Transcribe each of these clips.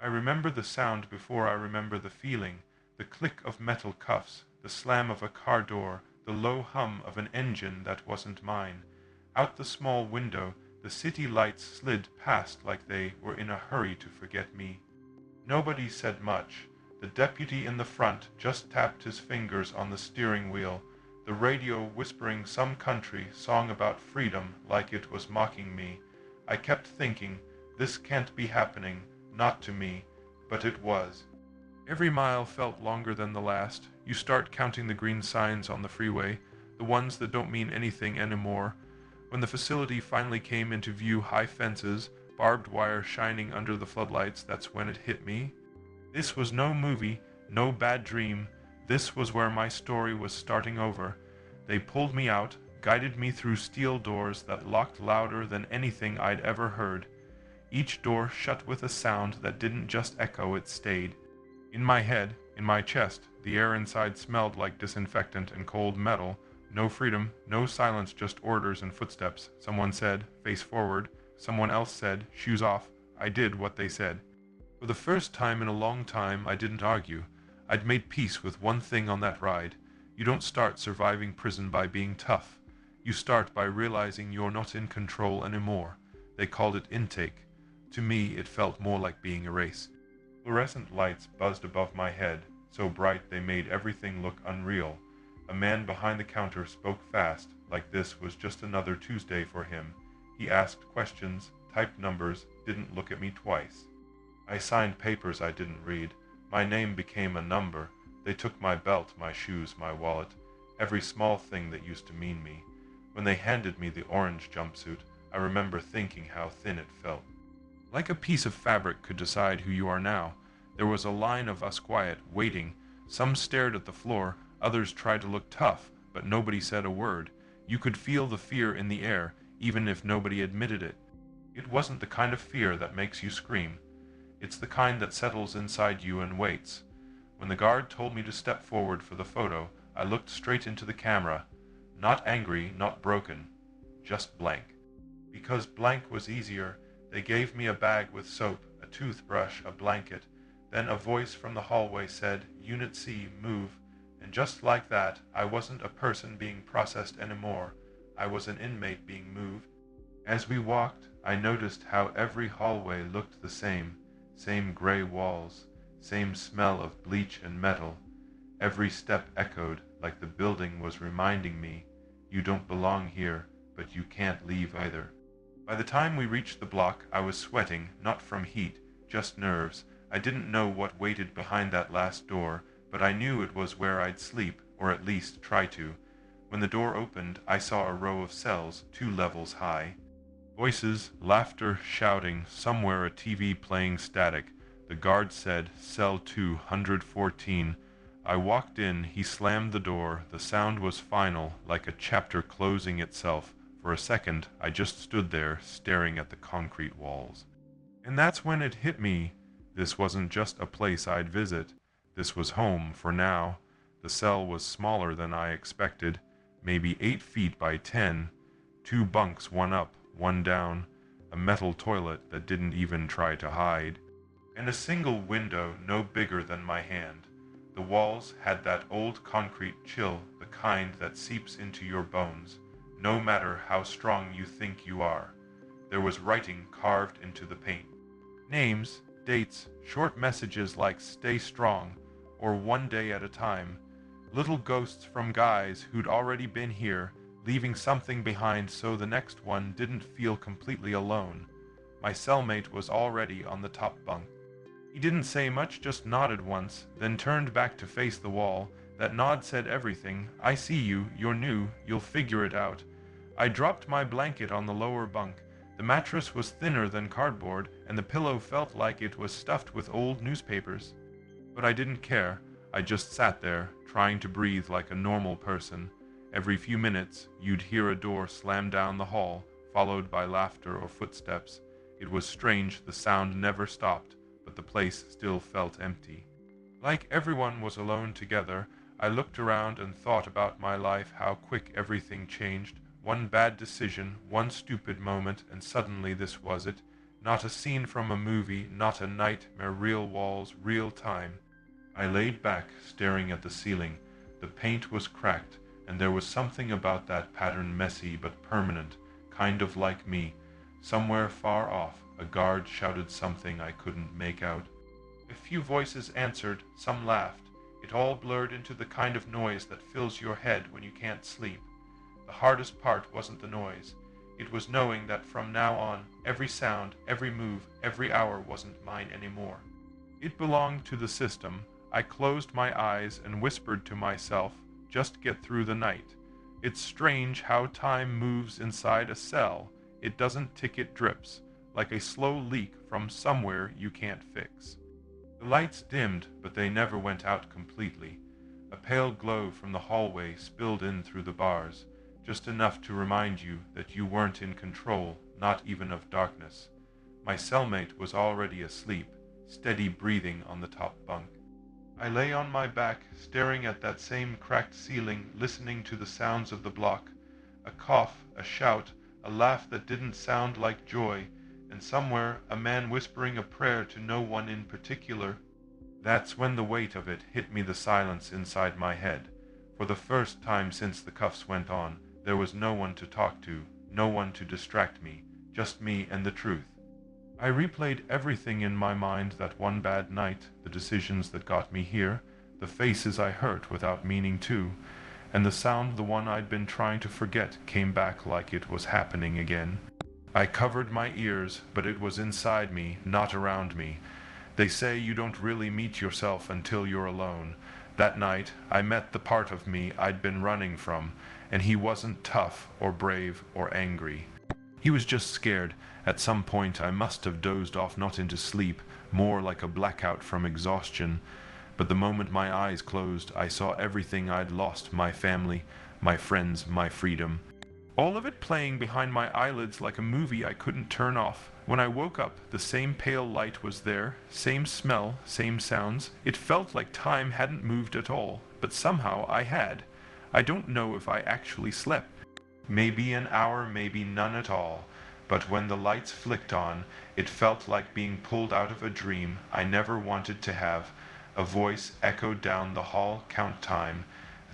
I remember the sound before I remember the feeling, the click of metal cuffs, the slam of a car door, the low hum of an engine that wasn't mine. Out the small window, the city lights slid past like they were in a hurry to forget me. Nobody said much. The deputy in the front just tapped his fingers on the steering wheel, the radio whispering some country song about freedom like it was mocking me. I kept thinking, this can't be happening, not to me, but it was. Every mile felt longer than the last. You start counting the green signs on the freeway, the ones that don't mean anything anymore. When the facility finally came into view, high fences, barbed wire shining under the floodlights, that's when it hit me. This was no movie, no bad dream. This was where my story was starting over. They pulled me out, guided me through steel doors that locked louder than anything I'd ever heard. Each door shut with a sound that didn't just echo, it stayed. In my head, in my chest, the air inside smelled like disinfectant and cold metal. No freedom, no silence, just orders and footsteps. Someone said, face forward. Someone else said, shoes off. I did what they said. For the first time in a long time, I didn't argue. I'd made peace with one thing on that ride. You don't start surviving prison by being tough. You start by realizing you're not in control anymore. They called it intake. To me, it felt more like being a race. Fluorescent lights buzzed above my head, so bright they made everything look unreal. A man behind the counter spoke fast, like this was just another Tuesday for him. He asked questions, typed numbers, didn't look at me twice. I signed papers I didn't read. My name became a number. They took my belt, my shoes, my wallet, every small thing that used to mean me. When they handed me the orange jumpsuit, I remember thinking how thin it felt. Like a piece of fabric could decide who you are now. There was a line of us quiet, waiting. Some stared at the floor, others tried to look tough, but nobody said a word. You could feel the fear in the air, even if nobody admitted it. It wasn't the kind of fear that makes you scream. It's the kind that settles inside you and waits. When the guard told me to step forward for the photo, I looked straight into the camera. Not angry, not broken, just blank. Because blank was easier, they gave me a bag with soap, a toothbrush, a blanket. Then a voice from the hallway said, Unit C, move. And just like that, I wasn't a person being processed anymore. I was an inmate being moved. As we walked, I noticed how every hallway looked the same. Same gray walls, same smell of bleach and metal. Every step echoed like the building was reminding me, you don't belong here, but you can't leave either. By the time we reached the block, I was sweating, not from heat, just nerves. I didn't know what waited behind that last door, but I knew it was where I'd sleep, or at least try to. When the door opened, I saw a row of cells, 2 levels high. Voices, laughter, shouting, somewhere a TV playing static. The guard said, Cell 214. I walked in, he slammed the door. The sound was final, like a chapter closing itself. For a second, I just stood there, staring at the concrete walls. And that's when it hit me. This wasn't just a place I'd visit. This was home for now. The cell was smaller than I expected, maybe 8 feet by 10. 2 bunks, one up, one down, a metal toilet that didn't even try to hide, and a single window no bigger than my hand. The walls had that old concrete chill, the kind that seeps into your bones, no matter how strong you think you are. There was writing carved into the paint. Names, dates, short messages like stay strong, or one day at a time. Little ghosts from guys who'd already been here, leaving something behind so the next one didn't feel completely alone. My cellmate was already on the top bunk. He didn't say much, just nodded once, then turned back to face the wall. That nod said everything. I see you, you're new, you'll figure it out. I dropped my blanket on the lower bunk. The mattress was thinner than cardboard, and the pillow felt like it was stuffed with old newspapers. But I didn't care. I just sat there, trying to breathe like a normal person. Every few minutes, you'd hear a door slam down the hall, followed by laughter or footsteps. It was strange, the sound never stopped, but the place still felt empty. Like everyone was alone together, I looked around and thought about my life, how quick everything changed. One bad decision, one stupid moment, and suddenly this was it. Not a scene from a movie, not a nightmare, real walls, real time. I laid back, staring at the ceiling. The paint was cracked, and there was something about that pattern messy but permanent, kind of like me. Somewhere far off, a guard shouted something I couldn't make out. A few voices answered, some laughed. It all blurred into the kind of noise that fills your head when you can't sleep. The hardest part wasn't the noise. It was knowing that from now on, every sound, every move, every hour wasn't mine anymore. It belonged to the system. I closed my eyes and whispered to myself, just get through the night. It's strange how time moves inside a cell. It doesn't tick, it drips, like a slow leak from somewhere you can't fix. The lights dimmed, but they never went out completely. A pale glow from the hallway spilled in through the bars, just enough to remind you that you weren't in control, not even of darkness. My cellmate was already asleep, steady breathing on the top bunk. I lay on my back, staring at that same cracked ceiling, listening to the sounds of the block. A cough, a shout, a laugh that didn't sound like joy, and somewhere a man whispering a prayer to no one in particular. That's when the weight of it hit me, the silence inside my head. For the first time since the cuffs went on, there was no one to talk to, no one to distract me, just me and the truth. I replayed everything in my mind that one bad night, the decisions that got me here, the faces I hurt without meaning to, and the sound the one I'd been trying to forget came back like it was happening again. I covered my ears, but it was inside me, not around me. They say you don't really meet yourself until you're alone. That night, I met the part of me I'd been running from, and he wasn't tough or brave or angry. He was just scared. At some point I must have dozed off, not into sleep, more like a blackout from exhaustion. But the moment my eyes closed, I saw everything I'd lost, my family, my friends, my freedom. All of it playing behind my eyelids like a movie I couldn't turn off. When I woke up, the same pale light was there, same smell, same sounds. It felt like time hadn't moved at all, but somehow I had. I don't know if I actually slept. Maybe an hour, maybe none at all. But when the lights flicked on, it felt like being pulled out of a dream I never wanted to have. A voice echoed down the hall, count time.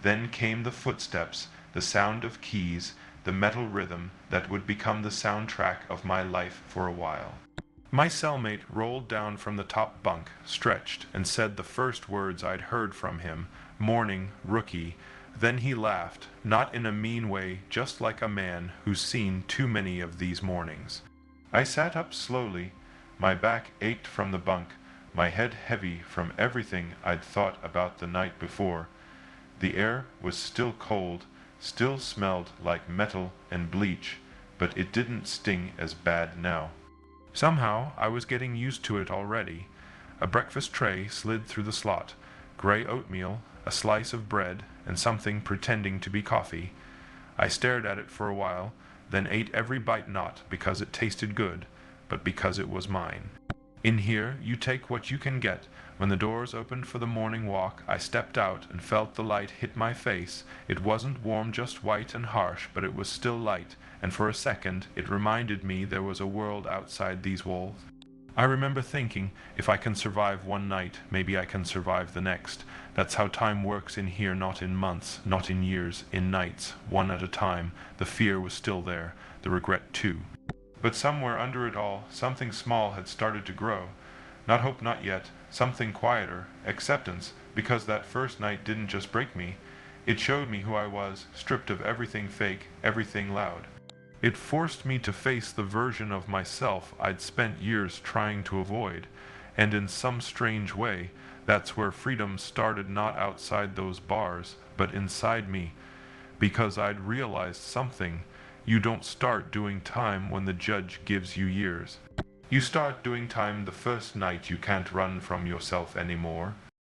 Then came the footsteps, the sound of keys, the metal rhythm that would become the soundtrack of my life for a while. My cellmate rolled down from the top bunk, stretched, and said the first words I'd heard from him, "Morning, rookie." Then he laughed, not in a mean way, just like a man who's seen too many of these mornings. I sat up slowly. My back ached from the bunk, my head heavy from everything I'd thought about the night before. The air was still cold, still smelled like metal and bleach, but it didn't sting as bad now. Somehow I was getting used to it already. A breakfast tray slid through the slot, gray oatmeal, a slice of bread, and something pretending to be coffee. I stared at it for a while, then ate every bite, not because it tasted good, but because it was mine. In here, you take what you can get. When the doors opened for the morning walk, I stepped out and felt the light hit my face. It wasn't warm, just white and harsh, but it was still light, and for a second it reminded me there was a world outside these walls. I remember thinking, if I can survive one night, maybe I can survive the next. That's how time works in here, not in months, not in years, in nights, one at a time. The fear was still there, the regret too. But somewhere under it all, something small had started to grow. Not hope, not yet, something quieter, acceptance, because that first night didn't just break me. It showed me who I was, stripped of everything fake, everything loud. It forced me to face the version of myself I'd spent years trying to avoid, and in some strange way, that's where freedom started, not outside those bars, but inside me, because I'd realized something. You don't start doing time when the judge gives you years. You start doing time the first night you can't run from yourself anymore.